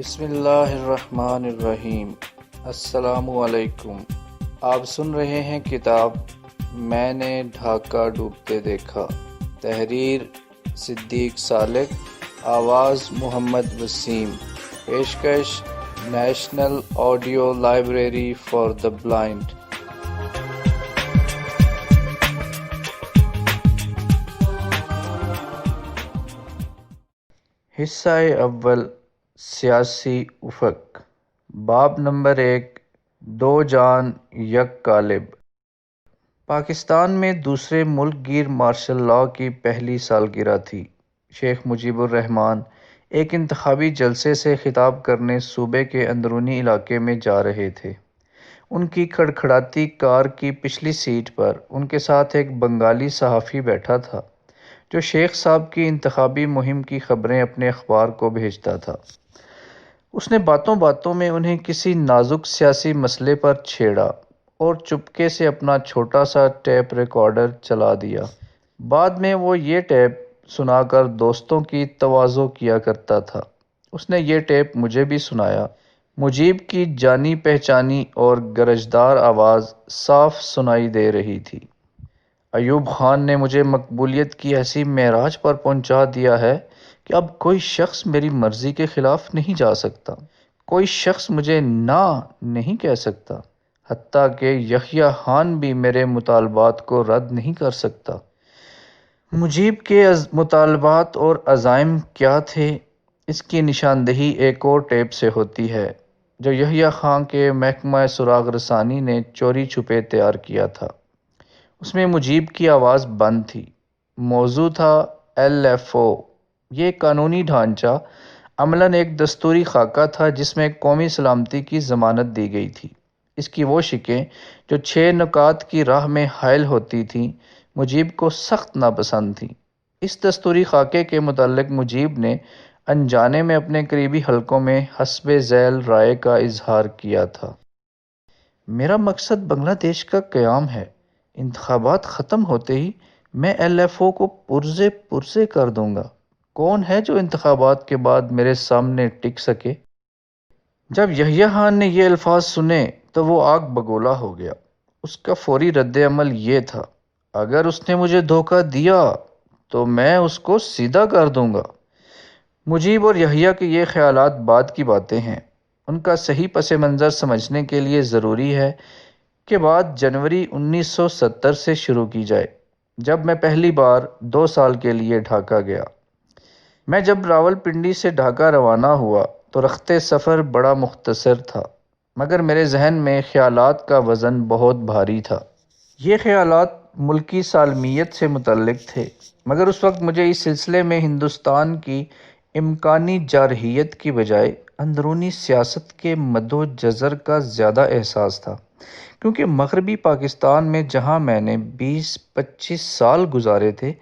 بسم اللہ الرحمن الرحیم۔ السلام علیکم۔ آپ سن رہے ہیں کتاب میں نے ڈھاکہ ڈوبتے دیکھا، تحریر صدیق سالک، آواز محمد وسیم، پیشکش national audio library for the blind. حصہ اول، سیاسی افق۔ باب نمبر 1، دو جان یک قالب۔ پاکستان میں دوسرے ملک گیر مارشل لاء کی پہلی سالگرہ تھی۔ شیخ مجیب الرحمن ایک انتخابی جلسے سے خطاب کرنے صوبے کے اندرونی علاقے میں جا رہے تھے۔ ان کی کھڑکھڑاتی کار کی پچھلی سیٹ پر ان کے ساتھ ایک بنگالی صحافی بیٹھا تھا جو شیخ صاحب کی انتخابی مہم کی خبریں اپنے اخبار کو بھیجتا تھا۔ اس نے باتوں باتوں میں انہیں کسی نازک سیاسی مسئلے پر چھیڑا اور چپکے سے اپنا چھوٹا سا ٹیپ ریکارڈر چلا دیا۔ بعد میں وہ یہ ٹیپ سنا کر دوستوں کی تواضع کیا کرتا تھا۔ اس نے یہ ٹیپ مجھے بھی سنایا۔ مجیب کی جانی پہچانی اور گرجدار آواز صاف سنائی دے رہی تھی۔ ایوب خان نے مجھے مقبولیت کی ایسی معراج پر پہنچا دیا ہے کہ اب کوئی شخص میری مرضی کے خلاف نہیں جا سکتا، کوئی شخص مجھے نہ نہیں کہہ سکتا، حتیٰ کہ یحییٰ خان بھی میرے مطالبات کو رد نہیں کر سکتا۔ مجیب کے مطالبات اور عزائم کیا تھے، اس کی نشاندہی ایک اور ٹیپ سے ہوتی ہے جو یحییٰ خان کے محکمہ سراغ رسانی نے چوری چھپے تیار کیا تھا۔ اس میں مجیب کی آواز بند تھی۔ موضوع تھا LFO۔ یہ قانونی ڈھانچہ عملاً ایک دستوری خاکہ تھا جس میں قومی سلامتی کی ضمانت دی گئی تھی۔ اس کی وہ شقیں جو 6 نکات کی راہ میں حائل ہوتی تھیں مجیب کو سخت ناپسند تھیں۔ اس دستوری خاکے کے متعلق مجیب نے انجانے میں اپنے قریبی حلقوں میں حسب ذیل رائے کا اظہار کیا تھا۔ میرا مقصد بنگلہ دیش کا قیام ہے۔ انتخابات ختم ہوتے ہی میں LFO کو پرزے پرزے کر دوں گا۔ کون ہے جو انتخابات کے بعد میرے سامنے ٹک سکے؟ جب یحییٰ خان نے یہ الفاظ سنے تو وہ آگ بگولا ہو گیا۔ اس کا فوری رد عمل یہ تھا، اگر اس نے مجھے دھوکہ دیا تو میں اس کو سیدھا کر دوں گا۔ مجیب اور یحییٰ کے یہ خیالات بعد کی باتیں ہیں۔ ان کا صحیح پس منظر سمجھنے کے لیے ضروری ہے کہ بات جنوری 1970 سے شروع کی جائے، جب میں پہلی بار 2 سال کے لیے ڈھاکہ گیا۔ میں جب راولپنڈی سے ڈھاکہ روانہ ہوا تو رخت سفر بڑا مختصر تھا، مگر میرے ذہن میں خیالات کا وزن بہت بھاری تھا۔ یہ خیالات ملکی سالمیت سے متعلق تھے، مگر اس وقت مجھے اس سلسلے میں ہندوستان کی امکانی جارحیت کی بجائے اندرونی سیاست کے مد و جزر کا زیادہ احساس تھا، کیونکہ مغربی پاکستان میں جہاں میں نے 20-25 سال گزارے تھے،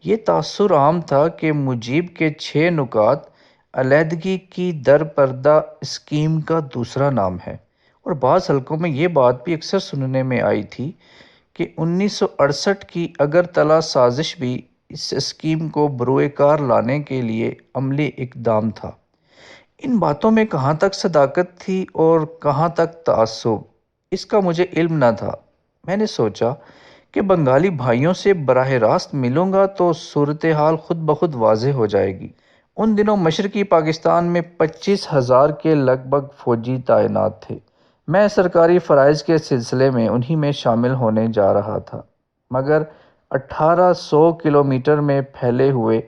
یہ تاثر عام تھا کہ مجیب کے 6 نکات علیحدگی کی در پردہ اسکیم کا دوسرا نام ہے، اور بعض حلقوں میں یہ بات بھی اکثر سننے میں آئی تھی کہ 1968 کی اگرتلہ سازش بھی اس اسکیم کو بروئے کار لانے کے لیے عملی اقدام تھا۔ ان باتوں میں کہاں تک صداقت تھی اور کہاں تک تعصب، اس کا مجھے علم نہ تھا۔ میں نے سوچا کہ بنگالی بھائیوں سے براہ راست ملوں گا تو صورتحال خود بخود واضح ہو جائے گی۔ ان دنوں مشرقی پاکستان میں 25,000 کے لگ بھگ فوجی تعینات تھے۔ میں سرکاری فرائض کے سلسلے میں انہی میں شامل ہونے جا رہا تھا، مگر 1800 کلومیٹر میں پھیلے ہوئے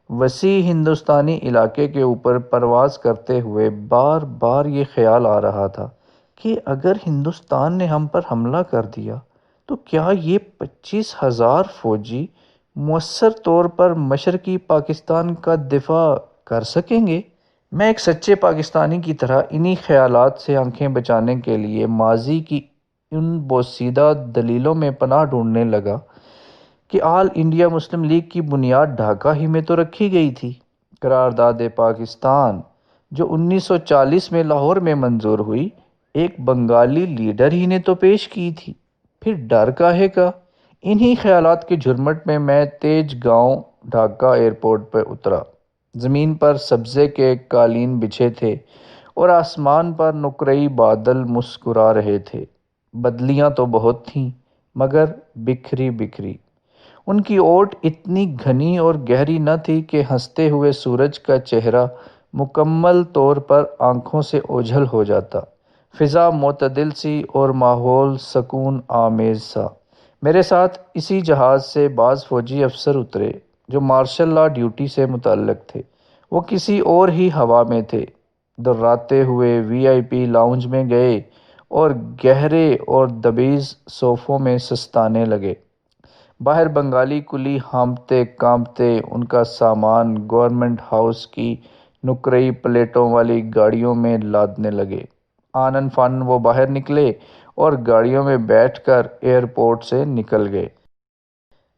وسیع ہندوستانی علاقے کے اوپر پرواز کرتے ہوئے بار بار یہ خیال آ رہا تھا کہ اگر ہندوستان نے ہم پر حملہ کر دیا تو کیا یہ 25,000 فوجی مؤثر طور پر مشرقی پاکستان کا دفاع کر سکیں گے؟ میں ایک سچے پاکستانی کی طرح انہی خیالات سے آنکھیں بچانے کے لیے ماضی کی ان بوسیدہ دلیلوں میں پناہ ڈھونڈنے لگا کہ آل انڈیا مسلم لیگ کی بنیاد ڈھاکہ ہی میں تو رکھی گئی تھی۔ قرارداد پاکستان جو 1940 میں لاہور میں منظور ہوئی، ایک بنگالی لیڈر ہی نے تو پیش کی تھی، پھر ڈر کاہے کا؟ انہی خیالات کے جھرمٹ میں تیج گاؤں ڈھاکہ ایئرپورٹ پر اترا۔ زمین پر سبزے کے قالین بچھے تھے اور آسمان پر نقرئی بادل مسکرا رہے تھے۔ بدلیاں تو بہت تھیں مگر بکھری بکھری۔ ان کی اوٹ اتنی گھنی اور گہری نہ تھی کہ ہنستے ہوئے سورج کا چہرہ مکمل طور پر آنکھوں سے اوجھل ہو جاتا۔ فضا معتدل سی اور ماحول سکون آمیز سا۔ میرے ساتھ اسی جہاز سے بعض فوجی افسر اترے جو مارشل لا ڈیوٹی سے متعلق تھے۔ وہ کسی اور ہی ہوا میں تھے، دراتے ہوئے وی آئی پی لاؤنج میں گئے اور گہرے اور دبیز صوفوں میں سستانے لگے۔ باہر بنگالی کلی ہانپتے کانپتے ان کا سامان گورنمنٹ ہاؤس کی نقرئی پلیٹوں والی گاڑیوں میں لادنے لگے۔ آنن فانن وہ باہر نکلے اور گاڑیوں میں بیٹھ کر ایئرپورٹ سے نکل گئے۔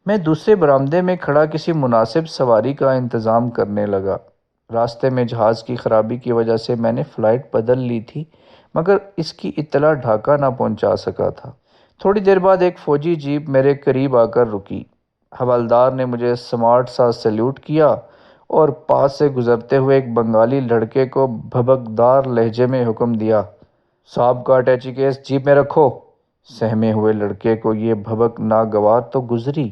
میں دوسرے برآمدے میں کھڑا کسی مناسب سواری کا انتظام کرنے لگا۔ راستے میں جہاز کی خرابی کی وجہ سے میں نے فلائٹ بدل لی تھی مگر اس کی اطلاع ڈھاکہ نہ پہنچا سکا تھا۔ تھوڑی دیر بعد ایک فوجی جیپ میرے قریب آ کر رکی۔ حوالدار نے مجھے سمارٹ سا سیلیوٹ کیا اور پاس سے گزرتے ہوئے ایک بنگالی لڑکے کو بھبکدار لہجے میں حکم دیا، صاحب کا اٹیچی کیس جیپ میں رکھو۔ سہمے ہوئے لڑکے کو یہ بھبک ناگوار تو گزری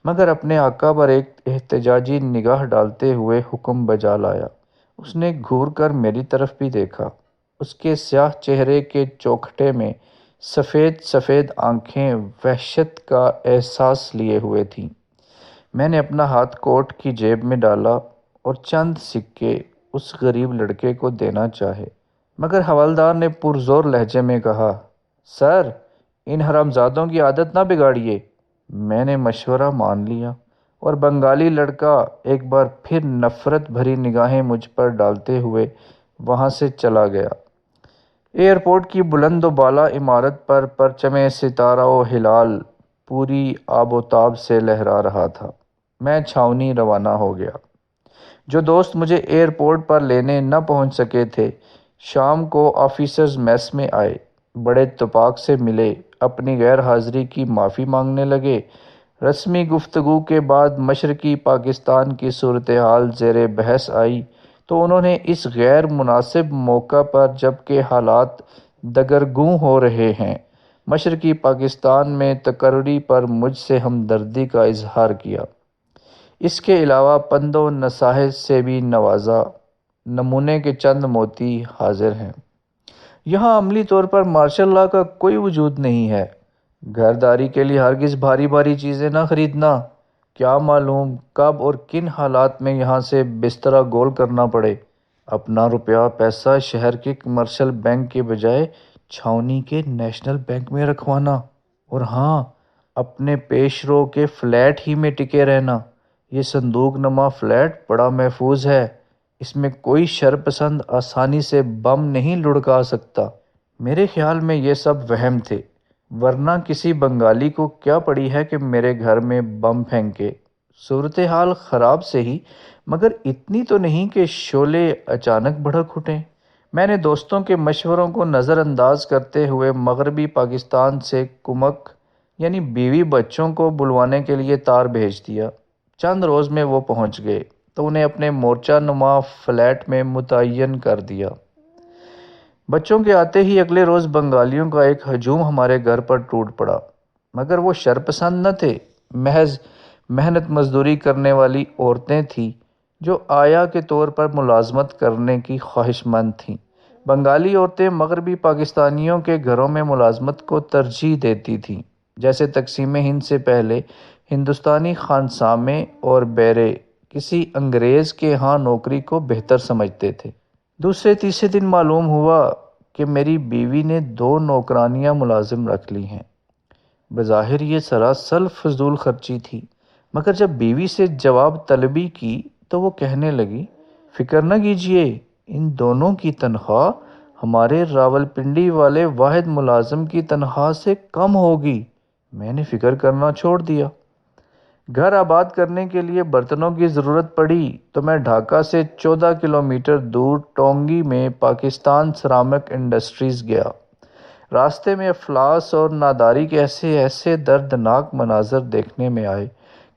مگر اپنے آقا پر ایک احتجاجی نگاہ ڈالتے ہوئے حکم بجا لایا۔ اس نے گھور کر میری طرف بھی دیکھا۔ اس کے سیاہ چہرے کے چوکھٹے میں سفید سفید آنکھیں وحشت کا احساس لیے ہوئے تھیں۔ میں نے اپنا ہاتھ کوٹ کی جیب میں ڈالا اور چند سکے اس غریب لڑکے کو دینا چاہے مگر حوالدار نے پرزور لہجے میں کہا، سر ان حرامزادوں کی عادت نہ بگاڑیے۔ میں نے مشورہ مان لیا اور بنگالی لڑکا ایک بار پھر نفرت بھری نگاہیں مجھ پر ڈالتے ہوئے وہاں سے چلا گیا۔ ایئرپورٹ کی بلند و بالا عمارت پر پرچم ستارہ و ہلال پوری آب و تاب سے لہرا رہا تھا۔ میں چھاؤنی روانہ ہو گیا۔ جو دوست مجھے ایئرپورٹ پر لینے نہ پہنچ سکے تھے شام کو آفیسرز میس میں آئے، بڑے اتفاق سے ملے، اپنی غیر حاضری کی معافی مانگنے لگے۔ رسمی گفتگو کے بعد مشرقی پاکستان کی صورتحال زیر بحث آئی تو انہوں نے اس غیر مناسب موقع پر جبکہ حالات دگرگوں ہو رہے ہیں مشرقی پاکستان میں تقرری پر مجھ سے ہمدردی کا اظہار کیا۔ اس کے علاوہ پند و نصائح سے بھی نوازا۔ نمونے کے چند موتی حاضر ہیں۔ یہاں عملی طور پر مارشل لا کا کوئی وجود نہیں ہے۔ گھرداری کے لیے ہرگز بھاری بھاری چیزیں نہ خریدنا، کیا معلوم کب اور کن حالات میں یہاں سے بسترا گول کرنا پڑے۔ اپنا روپیہ پیسہ شہر کے کمرشل بینک کے بجائے چھاؤنی کے نیشنل بینک میں رکھوانا، اور ہاں اپنے پیش رو کے فلیٹ ہی میں ٹکے رہنا۔ یہ صندوق نما فلیٹ بڑا محفوظ ہے، اس میں کوئی شرپسند آسانی سے بم نہیں لڑکا سکتا۔ میرے خیال میں یہ سب وہم تھے، ورنہ کسی بنگالی کو کیا پڑی ہے کہ میرے گھر میں بم پھینکے۔ صورتحال خراب سے ہی مگر اتنی تو نہیں کہ شعلے اچانک بھڑک اٹھیں۔ میں نے دوستوں کے مشوروں کو نظر انداز کرتے ہوئے مغربی پاکستان سے کمک یعنی بیوی بچوں کو بلوانے کے لیے تار بھیج دیا۔ چند روز میں وہ پہنچ گئے تو انہیں اپنے مورچہ نما فلیٹ میں متعین کر دیا۔ بچوں کے آتے ہی اگلے روز بنگالیوں کا ایک ہجوم ہمارے گھر پر ٹوٹ پڑا مگر وہ شرپسند نہ تھے، محض محنت مزدوری کرنے والی عورتیں تھیں جو آیا کے طور پر ملازمت کرنے کی خواہش مند تھیں۔ بنگالی عورتیں مغربی پاکستانیوں کے گھروں میں ملازمت کو ترجیح دیتی تھیں، جیسے تقسیم ہند سے پہلے ہندوستانی خانسامے اور بیرے کسی انگریز کے ہاں نوکری کو بہتر سمجھتے تھے۔ دوسرے تیسرے دن معلوم ہوا کہ میری بیوی نے 2 نوکرانیاں ملازم رکھ لی ہیں۔ بظاہر یہ سراسر فضول خرچی تھی مگر جب بیوی سے جواب طلبی کی تو وہ کہنے لگی، فکر نہ کیجیے، ان دونوں کی تنخواہ ہمارے راولپنڈی والے واحد ملازم کی تنخواہ سے کم ہوگی۔ میں نے فکر کرنا چھوڑ دیا۔ گھر آباد کرنے کے لیے برتنوں کی ضرورت پڑی تو میں ڈھاکہ سے 14 کلومیٹر دور ٹونگی میں پاکستان سرامک انڈسٹریز گیا۔ راستے میں افلاس اور ناداری کے ایسے دردناک مناظر دیکھنے میں آئے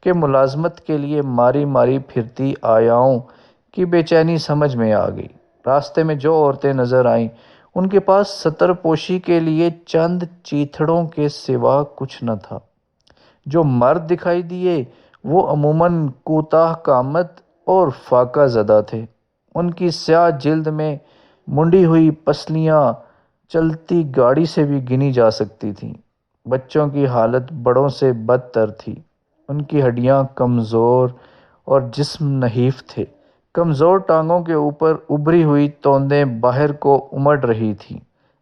کہ ملازمت کے لیے ماری ماری پھرتی آیاؤں کی بے چینی سمجھ میں آ گئی۔ راستے میں جو عورتیں نظر آئیں ان کے پاس ستر پوشی کے لیے چند چیتھڑوں کے سوا کچھ نہ تھا۔ جو مرد دکھائی دیے وہ عموماً کوتاہ قامت اور فاقہ زدہ تھے۔ ان کی سیاہ جلد میں منڈی ہوئی پسلیاں چلتی گاڑی سے بھی گنی جا سکتی تھیں۔ بچوں کی حالت بڑوں سے بدتر تھی۔ ان کی ہڈیاں کمزور اور جسم نحیف تھے۔ کمزور ٹانگوں کے اوپر ابھری ہوئی توندیں باہر کو امڑ رہی تھیں۔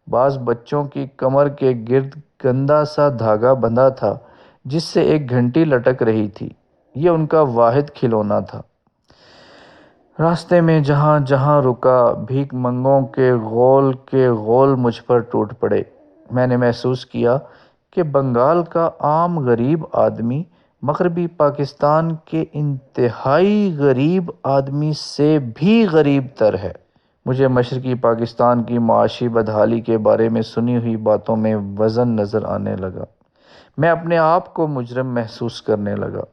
بعض بچوں کی کمر کے گرد گندا سا دھاگا بندھا تھا جس سے ایک گھنٹی لٹک رہی تھی۔ یہ ان کا واحد کھلونا تھا۔ راستے میں جہاں جہاں رکا بھیک منگوں کے غول مجھ پر ٹوٹ پڑے۔ میں نے محسوس کیا کہ بنگال کا عام غریب آدمی مغربی پاکستان کے انتہائی غریب آدمی سے بھی غریب تر ہے۔ مجھے مشرقی پاکستان کی معاشی بدحالی کے بارے میں سنی ہوئی باتوں میں وزن نظر آنے لگا۔ میں اپنے آپ کو مجرم محسوس کرنے لگا۔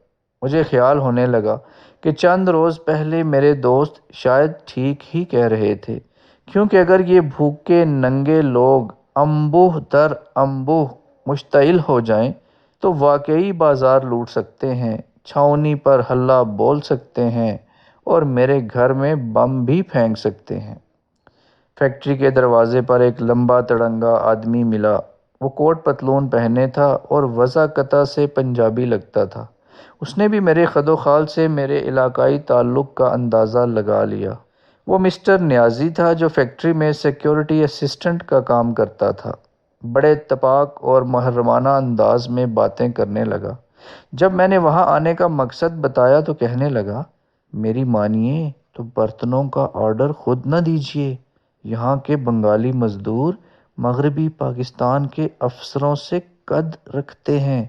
مجھے خیال ہونے لگا کہ چند روز پہلے میرے دوست شاید ٹھیک ہی کہہ رہے تھے، کیونکہ اگر یہ بھوکے ننگے لوگ انبوہ در انبوہ مشتعل ہو جائیں تو واقعی بازار لوٹ سکتے ہیں، چھاؤنی پر ہلہ بول سکتے ہیں اور میرے گھر میں بم بھی پھینک سکتے ہیں۔ فیکٹری کے دروازے پر ایک لمبا تڑنگا آدمی ملا۔ وہ کوٹ پتلون پہنے تھا اور وضاقتہ سے پنجابی لگتا تھا۔ اس نے بھی میرے خد و خال سے میرے علاقائی تعلق کا اندازہ لگا لیا۔ وہ مسٹر نیازی تھا جو فیکٹری میں سیکیورٹی اسسٹنٹ کا کام کرتا تھا۔ بڑے اتفاق اور محرمانہ انداز میں باتیں کرنے لگا۔ جب میں نے وہاں آنے کا مقصد بتایا تو کہنے لگا، میری مانیے تو برتنوں کا آرڈر خود نہ دیجیے۔ یہاں کے بنگالی مزدور مغربی پاکستان کے افسروں سے قد رکھتے ہیں۔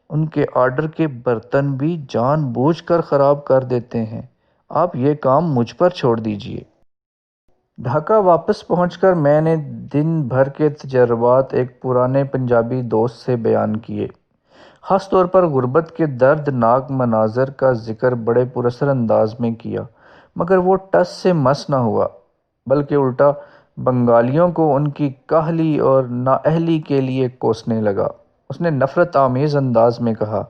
ان کے آرڈر کے برتن بھی جان بوجھ کر خراب کر دیتے ہیں۔ آپ یہ کام مجھ پر چھوڑ دیجیے۔ ڈھاکہ واپس پہنچ کر میں نے دن بھر کے تجربات ایک پرانے پنجابی دوست سے بیان کیے۔ خاص طور پر غربت کے دردناک مناظر کا ذکر بڑے پراثر انداز میں کیا، مگر وہ ٹس سے مس نہ ہوا، بلکہ الٹا بنگالیوں کو ان کی کاہلی اور نااہلی کے لیے کوسنے لگا۔ اس نے نفرت آمیز انداز میں کہا،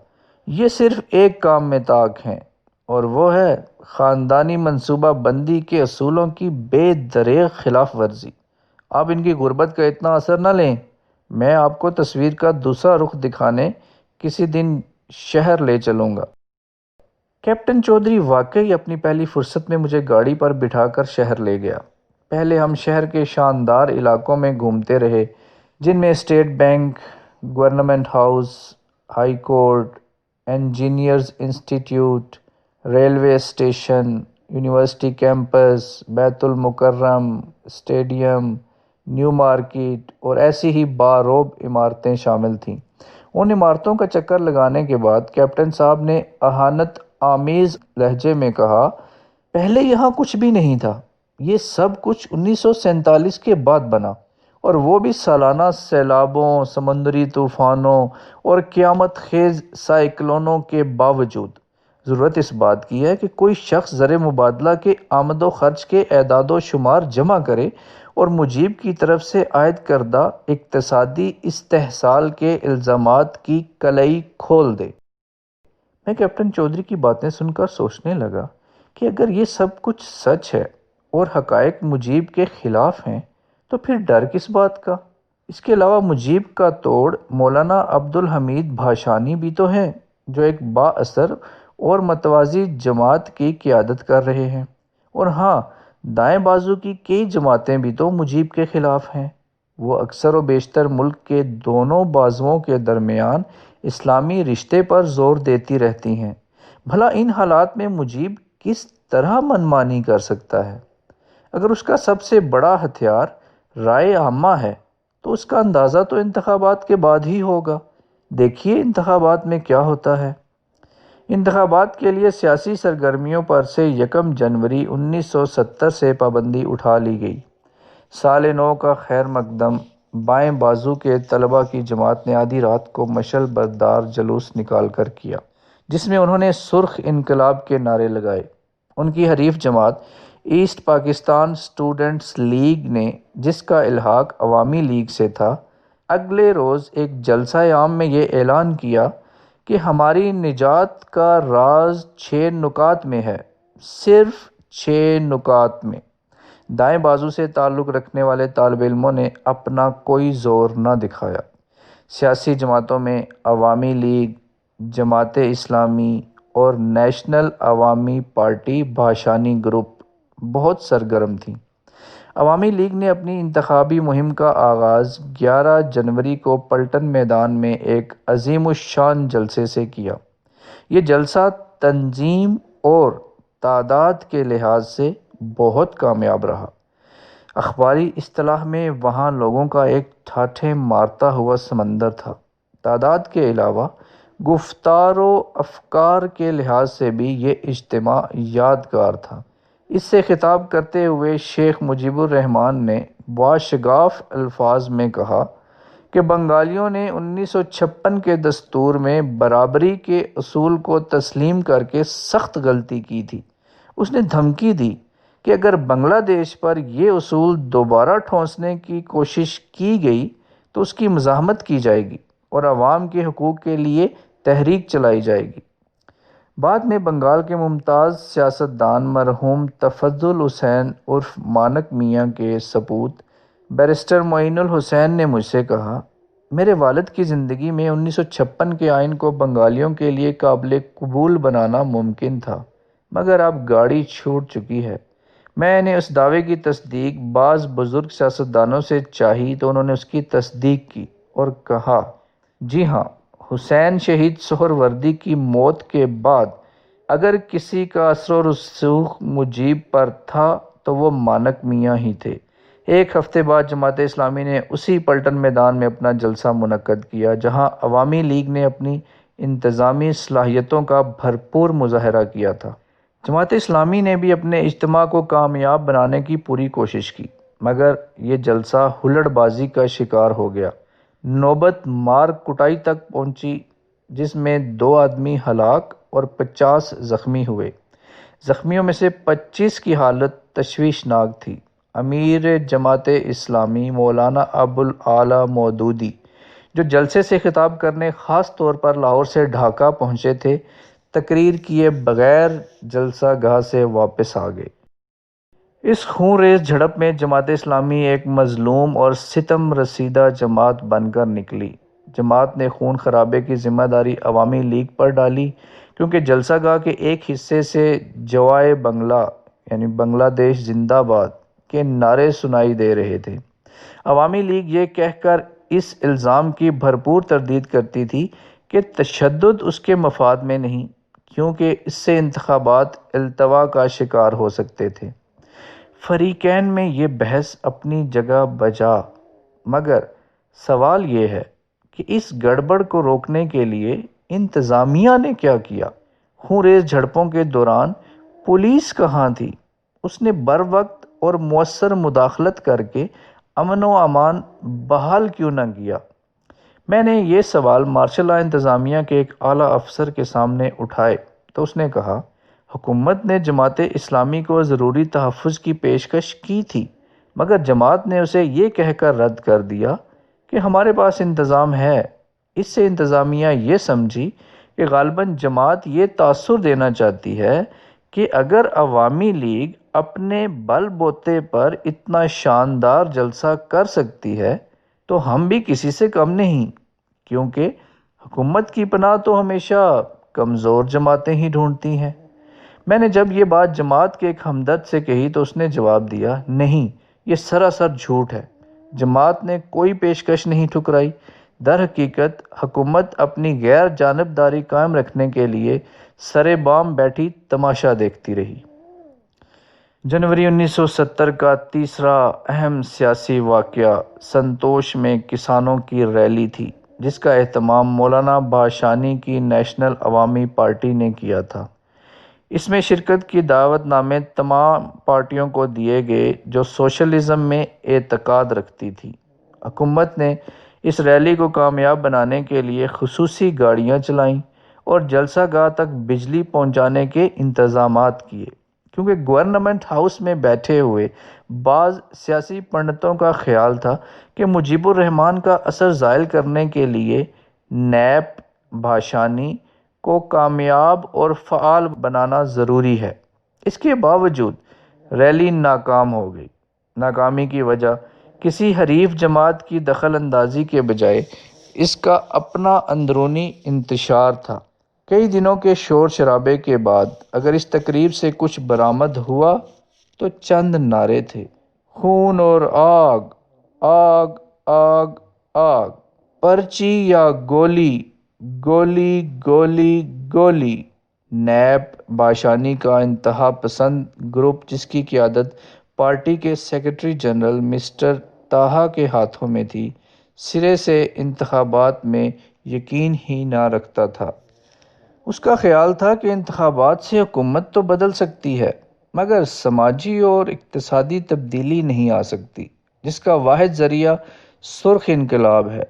یہ صرف ایک کام میں طاق ہیں اور وہ ہے خاندانی منصوبہ بندی کے اصولوں کی بے دریغ خلاف ورزی۔ آپ ان کی غربت کا اتنا اثر نہ لیں۔ میں آپ کو تصویر کا دوسرا رخ دکھانے کسی دن شہر لے چلوں گا۔ کیپٹن چودھری واقعی اپنی پہلی فرصت میں مجھے گاڑی پر بٹھا کر شہر لے گیا۔ پہلے ہم شہر کے شاندار علاقوں میں گھومتے رہے، جن میں state bank, government house, high court, engineers institute, railway station, university campus, Baitul Mukarram, stadium, new market اور ایسی ہی باروب عمارتیں شامل تھیں۔ ان عمارتوں کا چکر لگانے کے بعد کیپٹن صاحب نے اہانت آمیز لہجے میں کہا، پہلے یہاں کچھ بھی نہیں تھا، یہ سب کچھ 1947 کے بعد بنا، اور وہ بھی سالانہ سیلابوں، سمندری طوفانوں اور قیامت خیز سائیکلونوں کے باوجود۔ ضرورت اس بات کی ہے کہ کوئی شخص زر مبادلہ کے آمد و خرچ کے اعداد و شمار جمع کرے اور مجیب کی طرف سے عائد کردہ اقتصادی استحصال کے الزامات کی کلئی کھول دے۔ میں کیپٹن چودھری کی باتیں سن کر سوچنے لگا کہ اگر یہ سب کچھ سچ ہے اور حقائق مجیب کے خلاف ہیں تو پھر ڈر کس بات کا؟ اس کے علاوہ مجیب کا توڑ مولانا عبدالحمید بھاشانی بھی تو ہیں، جو ایک با اثر اور متوازی جماعت کی قیادت کر رہے ہیں، اور ہاں، دائیں بازو کی کئی جماعتیں بھی تو مجیب کے خلاف ہیں۔ وہ اکثر و بیشتر ملک کے دونوں بازوؤں کے درمیان اسلامی رشتے پر زور دیتی رہتی ہیں۔ بھلا ان حالات میں مجیب کس طرح منمانی کر سکتا ہے؟ اگر اس کا سب سے بڑا ہتھیار رائے عامہ ہے تو اس کا اندازہ تو انتخابات کے بعد ہی ہوگا۔ دیکھیے انتخابات میں کیا ہوتا ہے۔ انتخابات کے لیے سیاسی سرگرمیوں پر سے 1 جنوری 1970 سے پابندی اٹھا لی گئی۔ سال نو کا خیر مقدم بائیں بازو کے طلباء کی جماعت نے آدھی رات کو مشعل بردار جلوس نکال کر کیا، جس میں انہوں نے سرخ انقلاب کے نعرے لگائے۔ ان کی حریف جماعت ایسٹ پاکستان اسٹوڈنٹس لیگ نے، جس کا الحاق عوامی لیگ سے تھا، اگلے روز ایک جلسہ عام میں یہ اعلان کیا کہ ہماری نجات کا راز 6 نکات میں ہے، صرف 6 نکات میں۔ دائیں بازو سے تعلق رکھنے والے طالب علموں نے اپنا کوئی زور نہ دکھایا۔ سیاسی جماعتوں میں عوامی لیگ، جماعت اسلامی اور نیشنل عوامی پارٹی بھاشانی گروپ بہت سرگرم تھیں۔ عوامی لیگ نے اپنی انتخابی مہم کا آغاز 11 جنوری کو پلٹن میدان میں ایک عظیم الشان جلسے سے کیا۔ یہ جلسہ تنظیم اور تعداد کے لحاظ سے بہت کامیاب رہا۔ اخباری اصطلاح میں وہاں لوگوں کا ایک ٹھاٹھے مارتا ہوا سمندر تھا۔ تعداد کے علاوہ گفتار و افکار کے لحاظ سے بھی یہ اجتماع یادگار تھا۔ اس سے خطاب کرتے ہوئے شیخ مجیب الرحمن نے باشگاف الفاظ میں کہا کہ بنگالیوں نے 1956 کے دستور میں برابری کے اصول کو تسلیم کر کے سخت غلطی کی تھی۔ اس نے دھمکی دی کہ اگر بنگلہ دیش پر یہ اصول دوبارہ ٹھونسنے کی کوشش کی گئی تو اس کی مزاحمت کی جائے گی اور عوام کے حقوق کے لیے تحریک چلائی جائے گی۔ بعد میں بنگال کے ممتاز سیاستدان مرحوم تفضل حسین عرف مانک میاں کے سپوت بیرسٹر معین الحسین نے مجھ سے کہا، میرے والد کی زندگی میں 1956 کے آئین کو بنگالیوں کے لیے قابل قبول بنانا ممکن تھا، مگر اب گاڑی چھوٹ چکی ہے۔ میں نے اس دعوے کی تصدیق بعض بزرگ سیاستدانوں سے چاہی تو انہوں نے اس کی تصدیق کی اور کہا، جی ہاں، حسین شہید سہروردی کی موت کے بعد اگر کسی کا اثر و رسوخ مجیب پر تھا تو وہ مانک میاں ہی تھے۔ ایک ہفتے بعد جماعت اسلامی نے اسی پلٹن میدان میں اپنا جلسہ منعقد کیا، جہاں عوامی لیگ نے اپنی انتظامی صلاحیتوں کا بھرپور مظاہرہ کیا تھا۔ جماعت اسلامی نے بھی اپنے اجتماع کو کامیاب بنانے کی پوری کوشش کی، مگر یہ جلسہ ہلڑ بازی کا شکار ہو گیا۔ نوبت مار کٹائی تک پہنچی، جس میں 2 آدمی ہلاک اور 50 زخمی ہوئے۔ زخمیوں میں سے 25 کی حالت تشویشناک تھی۔ امیر جماعت اسلامی مولانا ابوالعالی مودودی، جو جلسے سے خطاب کرنے خاص طور پر لاہور سے ڈھاکہ پہنچے تھے، تقریر کیے بغیر جلسہ گاہ سے واپس آ گئے۔ اس خون ریز جھڑپ میں جماعت اسلامی ایک مظلوم اور ستم رسیدہ جماعت بن کر نکلی۔ جماعت نے خون خرابے کی ذمہ داری عوامی لیگ پر ڈالی، کیونکہ جلسہ گاہ کے ایک حصے سے جوائے بنگلہ یعنی بنگلہ دیش زندہ باد کے نعرے سنائی دے رہے تھے۔ عوامی لیگ یہ کہہ کر اس الزام کی بھرپور تردید کرتی تھی کہ تشدد اس کے مفاد میں نہیں، کیونکہ اس سے انتخابات التوا کا شکار ہو سکتے تھے۔ فریقین میں یہ بحث اپنی جگہ بجا، مگر سوال یہ ہے کہ اس گڑبڑ کو روکنے کے لیے انتظامیہ نے کیا کیا؟ خون ریز جھڑپوں کے دوران پولیس کہاں تھی؟ اس نے بروقت اور مؤثر مداخلت کر کے امن و امان بحال کیوں نہ کیا؟ میں نے یہ سوال مارشل لا انتظامیہ کے ایک اعلیٰ افسر کے سامنے اٹھائے تو اس نے کہا، حکومت نے جماعت اسلامی کو ضروری تحفظ کی پیشکش کی تھی، مگر جماعت نے اسے یہ کہہ کر رد کر دیا کہ ہمارے پاس انتظام ہے۔ اس سے انتظامیہ یہ سمجھی کہ غالباً جماعت یہ تاثر دینا چاہتی ہے کہ اگر عوامی لیگ اپنے بل بوتے پر اتنا شاندار جلسہ کر سکتی ہے تو ہم بھی کسی سے کم نہیں، کیونکہ حکومت کی پناہ تو ہمیشہ کمزور جماعتیں ہی ڈھونڈتی ہیں۔ میں نے جب یہ بات جماعت کے ایک ہمدرد سے کہی تو اس نے جواب دیا، نہیں، یہ سراسر جھوٹ ہے، جماعت نے کوئی پیشکش نہیں ٹھکرائی۔ در حقیقت حکومت اپنی غیر جانبداری قائم رکھنے کے لیے سرے بام بیٹھی تماشا دیکھتی رہی۔ جنوری 1970 کا تیسرا اہم سیاسی واقعہ سنتوش میں کسانوں کی ریلی تھی، جس کا اہتمام مولانا بھاشانی کی نیشنل عوامی پارٹی نے کیا تھا۔ اس میں شرکت کی دعوت نامے تمام پارٹیوں کو دیے گئے جو سوشلزم میں اعتقاد رکھتی تھی۔ حکومت نے اس ریلی کو کامیاب بنانے کے لیے خصوصی گاڑیاں چلائیں اور جلسہ گاہ تک بجلی پہنچانے کے انتظامات کیے، کیونکہ گورنمنٹ ہاؤس میں بیٹھے ہوئے بعض سیاسی پنڈتوں کا خیال تھا کہ مجیب الرحمان کا اثر زائل کرنے کے لیے نیب بھاشانی کو کامیاب اور فعال بنانا ضروری ہے۔ اس کے باوجود ریلی ناکام ہو گئی۔ ناکامی کی وجہ کسی حریف جماعت کی دخل اندازی کے بجائے اس کا اپنا اندرونی انتشار تھا۔ کئی دنوں کے شور شرابے کے بعد اگر اس تقریب سے کچھ برآمد ہوا تو چند نعرے تھے: خون اور آگ، آگ آگ آگ، پرچی یا گولی، گولی گولی گولی۔ نیب بھاشانی کا انتہا پسند گروپ، جس کی قیادت پارٹی کے سیکرٹری جنرل مسٹر طاہا کے ہاتھوں میں تھی، سرے سے انتخابات میں یقین ہی نہ رکھتا تھا۔ اس کا خیال تھا کہ انتخابات سے حکومت تو بدل سکتی ہے مگر سماجی اور اقتصادی تبدیلی نہیں آ سکتی، جس کا واحد ذریعہ سرخ انقلاب ہے۔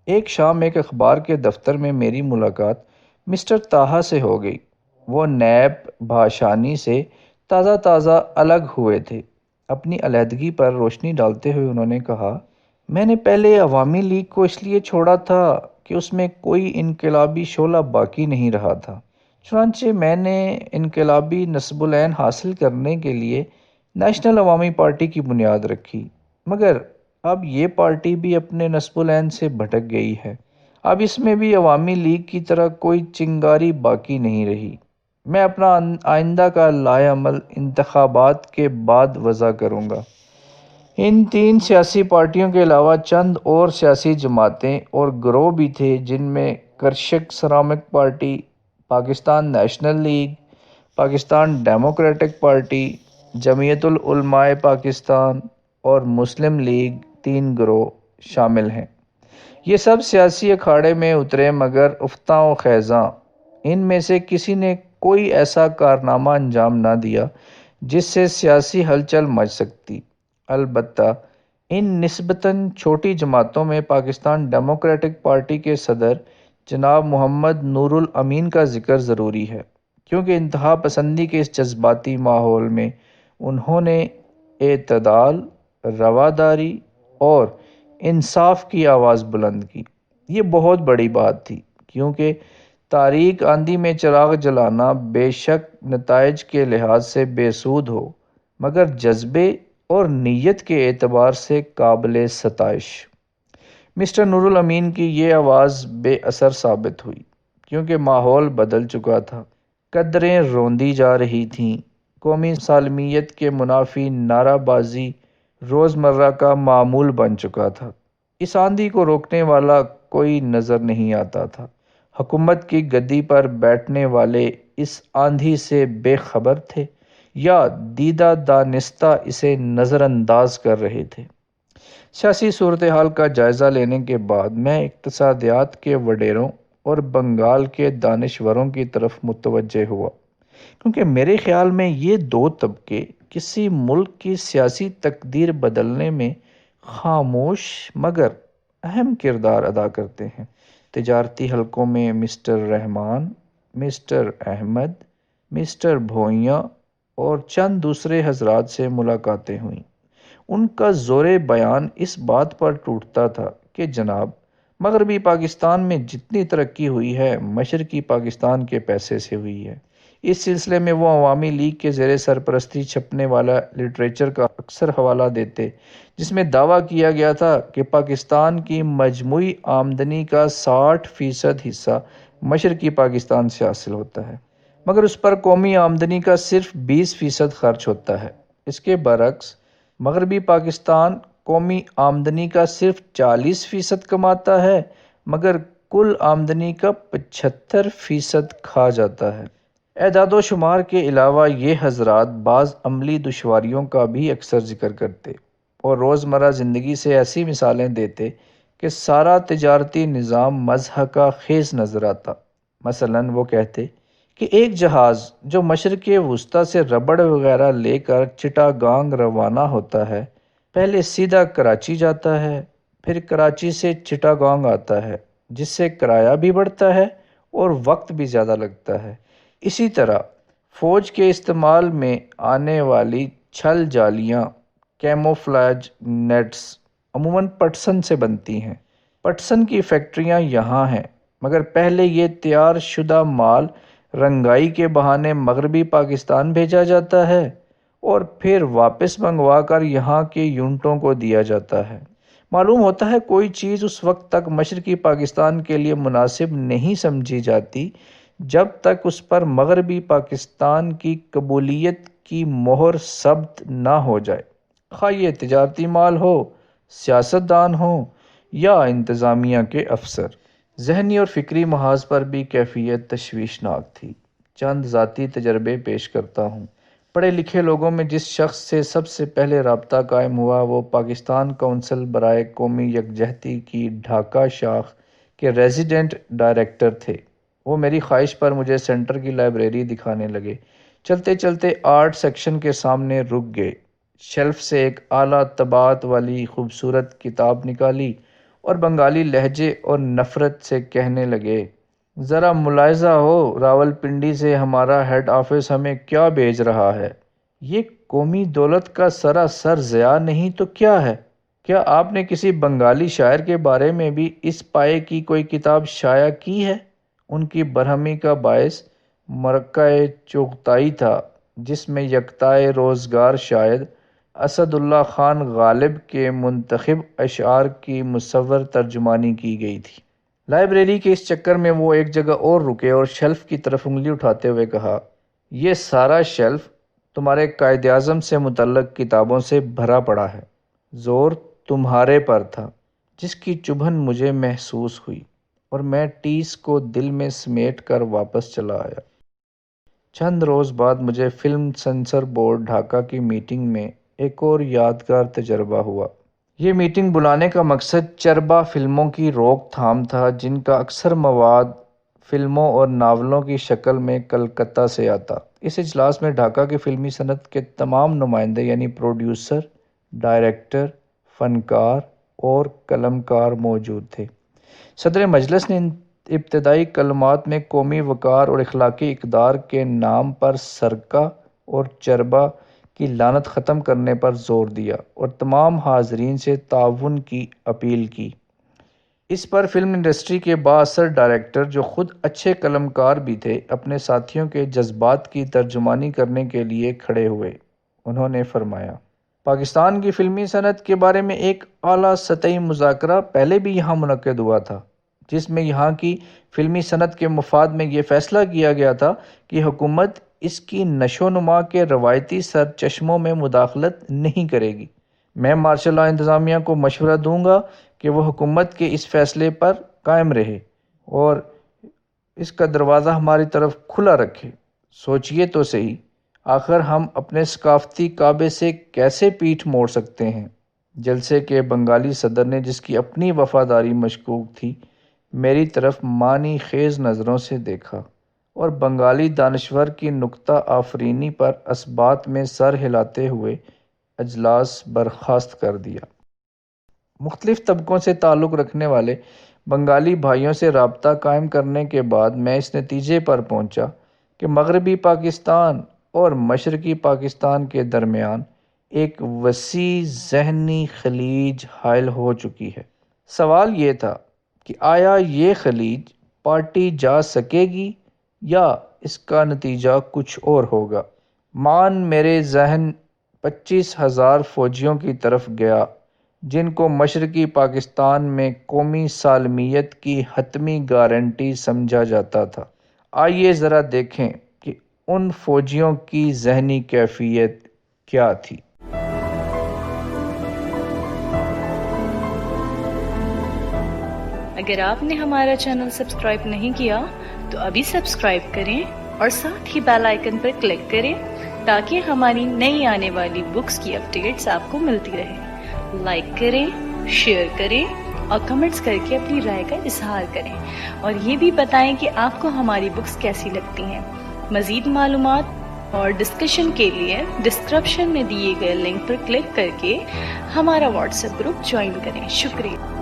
ایک شام ایک اخبار کے دفتر میں میری ملاقات مسٹر طاہا سے ہو گئی۔ وہ نیب بھاشانی سے تازہ الگ ہوئے تھے۔ اپنی علیحدگی پر روشنی ڈالتے ہوئے انہوں نے کہا، میں نے پہلے عوامی لیگ کو اس لیے چھوڑا تھا کہ اس میں کوئی انقلابی شعلہ باقی نہیں رہا تھا، چنانچہ میں نے انقلابی نصب العین حاصل کرنے کے لیے نیشنل عوامی پارٹی کی بنیاد رکھی، مگر اب یہ پارٹی بھی اپنے نصب العین سے بھٹک گئی ہے۔ اب اس میں بھی عوامی لیگ کی طرح کوئی چنگاری باقی نہیں رہی۔ میں اپنا آئندہ کا لائحہ عمل انتخابات کے بعد وضع کروں گا۔ ان 3 سیاسی پارٹیوں کے علاوہ چند اور سیاسی جماعتیں اور گروہ بھی تھے، جن میں Krishak Sramik Party, Pakistan National League, Pakistan Democratic Party, Jamiat Ulema Pakistan اور مسلم لیگ 3 گروہ شامل ہیں۔ یہ سب سیاسی اکھاڑے میں اترے مگر افتاں و خیزاں ان میں سے کسی نے کوئی ایسا کارنامہ انجام نہ دیا جس سے سیاسی ہلچل مچ سکتی۔ البتہ ان نسبتاً چھوٹی جماعتوں میں پاکستان ڈیموکریٹک پارٹی کے صدر جناب محمد نور الامین کا ذکر ضروری ہے، کیونکہ انتہا پسندی کے اس جذباتی ماحول میں انہوں نے اعتدال، رواداری اور انصاف کی آواز بلند کی۔ یہ بہت بڑی بات تھی، کیونکہ تاریک آندھی میں چراغ جلانا بے شک نتائج کے لحاظ سے بے سود ہو مگر جذبے اور نیت کے اعتبار سے قابل ستائش۔ مسٹر نور الامین کی یہ آواز بے اثر ثابت ہوئی، کیونکہ ماحول بدل چکا تھا۔ قدریں روندی جا رہی تھیں۔ قومی سالمیت کے منافی نعرہ بازی روزمرہ کا معمول بن چکا تھا۔ اس آندھی کو روکنے والا کوئی نظر نہیں آتا تھا۔ حکومت کی گدی پر بیٹھنے والے اس آندھی سے بے خبر تھے یا دیدہ دانستہ اسے نظر انداز کر رہے تھے۔ سیاسی صورتحال کا جائزہ لینے کے بعد میں اقتصادیات کے وڈیروں اور بنگال کے دانشوروں کی طرف متوجہ ہوا، کیونکہ میرے خیال میں یہ 2 طبقے کسی ملک کی سیاسی تقدیر بدلنے میں خاموش مگر اہم کردار ادا کرتے ہیں۔ تجارتی حلقوں میں مسٹر رحمان، مسٹر احمد، مسٹر بھوئیاں اور چند دوسرے حضرات سے ملاقاتیں ہوئیں۔ ان کا زور بیان اس بات پر ٹوٹتا تھا کہ جناب، مغربی پاکستان میں جتنی ترقی ہوئی ہے مشرقی پاکستان کے پیسے سے ہوئی ہے۔ اس سلسلے میں وہ عوامی لیگ کے زیر سرپرستی چھپنے والا لٹریچر کا اکثر حوالہ دیتے، جس میں دعویٰ کیا گیا تھا کہ پاکستان کی مجموعی آمدنی کا 60% حصہ مشرقی پاکستان سے حاصل ہوتا ہے، مگر اس پر قومی آمدنی کا صرف 20% خرچ ہوتا ہے۔ اس کے برعکس مغربی پاکستان قومی آمدنی کا صرف 40% کماتا ہے مگر کل آمدنی کا 75% کھا جاتا ہے۔ اعداد و شمار کے علاوہ یہ حضرات بعض عملی دشواریوں کا بھی اکثر ذکر کرتے اور روزمرہ زندگی سے ایسی مثالیں دیتے کہ سارا تجارتی نظام مضحکہ خیز نظر آتا۔ مثلاً وہ کہتے کہ ایک جہاز جو مشرق وسطیٰ سے ربڑ وغیرہ لے کر چٹاگانگ روانہ ہوتا ہے، پہلے سیدھا کراچی جاتا ہے، پھر کراچی سے چٹاگانگ آتا ہے، جس سے کرایہ بھی بڑھتا ہے اور وقت بھی زیادہ لگتا ہے۔ اسی طرح فوج کے استعمال میں آنے والی چھل جالیاں کیموفلاج نیٹس عموماً پٹسن سے بنتی ہیں۔ پٹسن کی فیکٹریاں یہاں ہیں، مگر پہلے یہ تیار شدہ مال رنگائی کے بہانے مغربی پاکستان بھیجا جاتا ہے اور پھر واپس منگوا کر یہاں کے یونٹوں کو دیا جاتا ہے۔ معلوم ہوتا ہے کوئی چیز اس وقت تک مشرقی پاکستان کے لیے مناسب نہیں سمجھی جاتی جب تک اس پر مغربی پاکستان کی قبولیت کی مہر ثبت نہ ہو جائے، خواہ یہ تجارتی مال ہو، سیاست دان ہو یا انتظامیہ کے افسر۔ ذہنی اور فکری محاذ پر بھی کیفیت تشویشناک تھی۔ چند ذاتی تجربے پیش کرتا ہوں۔ پڑھے لکھے لوگوں میں جس شخص سے سب سے پہلے رابطہ قائم ہوا وہ پاکستان کونسل برائے قومی یکجہتی کی ڈھاکہ شاخ کے ریزیڈنٹ ڈائریکٹر تھے۔ وہ میری خواہش پر مجھے سینٹر کی لائبریری دکھانے لگے۔ چلتے چلتے آرٹ سیکشن کے سامنے رک گئے، شیلف سے ایک اعلیٰ طباعت والی خوبصورت کتاب نکالی اور بنگالی لہجے اور نفرت سے کہنے لگے، ذرا ملاحظہ ہو راولپنڈی سے ہمارا ہیڈ آفس ہمیں کیا بھیج رہا ہے۔ یہ قومی دولت کا سراسر ضیاع نہیں تو کیا ہے؟ کیا آپ نے کسی بنگالی شاعر کے بارے میں بھی اس پائے کی کوئی کتاب شائع کی ہے؟ ان کی برہمی کا باعث مرکہ چغتائی تھا جس میں یکتائے روزگار شاید اسد اللہ خان غالب کے منتخب اشعار کی مصور ترجمانی کی گئی تھی۔ لائبریری کے اس چکر میں وہ ایک جگہ اور رکے اور شیلف کی طرف انگلی اٹھاتے ہوئے کہا، یہ سارا شیلف تمہارے قائد اعظم سے متعلق کتابوں سے بھرا پڑا ہے۔ زور تمہارے پر تھا، جس کی چبھن مجھے محسوس ہوئی اور میں ٹیس کو دل میں سمیٹ کر واپس چلا آیا۔ چند روز بعد مجھے فلم سینسر بورڈ ڈھاکہ کی میٹنگ میں ایک اور یادگار تجربہ ہوا۔ یہ میٹنگ بلانے کا مقصد چربا فلموں کی روک تھام تھا جن کا اکثر مواد فلموں اور ناولوں کی شکل میں کلکتہ سے آتا۔ اس اجلاس میں ڈھاکہ کی فلمی صنعت کے تمام نمائندے یعنی پروڈیوسر، ڈائریکٹر، فنکار اور قلمکار موجود تھے۔ صدر مجلس نے ابتدائی کلمات میں قومی وقار اور اخلاقی اقدار کے نام پر سرقہ اور چربا کی لعنت ختم کرنے پر زور دیا اور تمام حاضرین سے تعاون کی اپیل کی۔ اس پر فلم انڈسٹری کے بااثر ڈائریکٹر جو خود اچھے قلمکار بھی تھے اپنے ساتھیوں کے جذبات کی ترجمانی کرنے کے لیے کھڑے ہوئے۔ انہوں نے فرمایا، پاکستان کی فلمی صنعت کے بارے میں ایک اعلیٰ سطحی مذاکرہ پہلے بھی یہاں منعقد ہوا تھا جس میں یہاں کی فلمی صنعت کے مفاد میں یہ فیصلہ کیا گیا تھا کہ حکومت اس کی نشو و نما کے روایتی سرچشموں میں مداخلت نہیں کرے گی۔ میں مارشل لاء انتظامیہ کو مشورہ دوں گا کہ وہ حکومت کے اس فیصلے پر قائم رہے اور اس کا دروازہ ہماری طرف کھلا رکھے۔ سوچئے تو صحیح، آخر ہم اپنے ثقافتی کعبے سے کیسے پیٹھ موڑ سکتے ہیں؟ جلسے کے بنگالی صدر نے جس کی اپنی وفاداری مشکوک تھی میری طرف معنی خیز نظروں سے دیکھا اور بنگالی دانشور کی نکتہ آفرینی پر اثبات میں سر ہلاتے ہوئے اجلاس برخاست کر دیا۔ مختلف طبقوں سے تعلق رکھنے والے بنگالی بھائیوں سے رابطہ قائم کرنے کے بعد میں اس نتیجے پر پہنچا کہ مغربی پاکستان اور مشرقی پاکستان کے درمیان ایک وسیع ذہنی خلیج حائل ہو چکی ہے۔ سوال یہ تھا کہ آیا یہ خلیج پاٹی جا سکے گی یا اس کا نتیجہ کچھ اور ہوگا؟ مان میرے ذہن 25,000 فوجیوں کی طرف گیا جن کو مشرقی پاکستان میں قومی سالمیت کی حتمی گارنٹی سمجھا جاتا تھا۔ آئیے ذرا دیکھیں کہ ان فوجیوں کی ذہنی کیفیت کیا تھی۔ اگر آپ نے ہمارا چینل سبسکرائب نہیں کیا تو ابھی سبسکرائب کریں اور ساتھ ہی بیل آئیکن پر کلک کریں تاکہ ہماری نئی آنے والی بکس کی اپڈیٹس آپ کو ملتی رہیں۔ لائک کریں، شیئر کریں اور کمنٹس کر کے اپنی رائے کا اظہار کریں اور یہ بھی بتائیں کہ آپ کو ہماری بکس کیسی لگتی ہیں۔ مزید معلومات اور ڈسکشن کے لیے ڈسکرپشن میں دیے گئے لنک پر کلک کر کے ہمارا واٹس ایپ گروپ جوائن کریں۔ شکریہ۔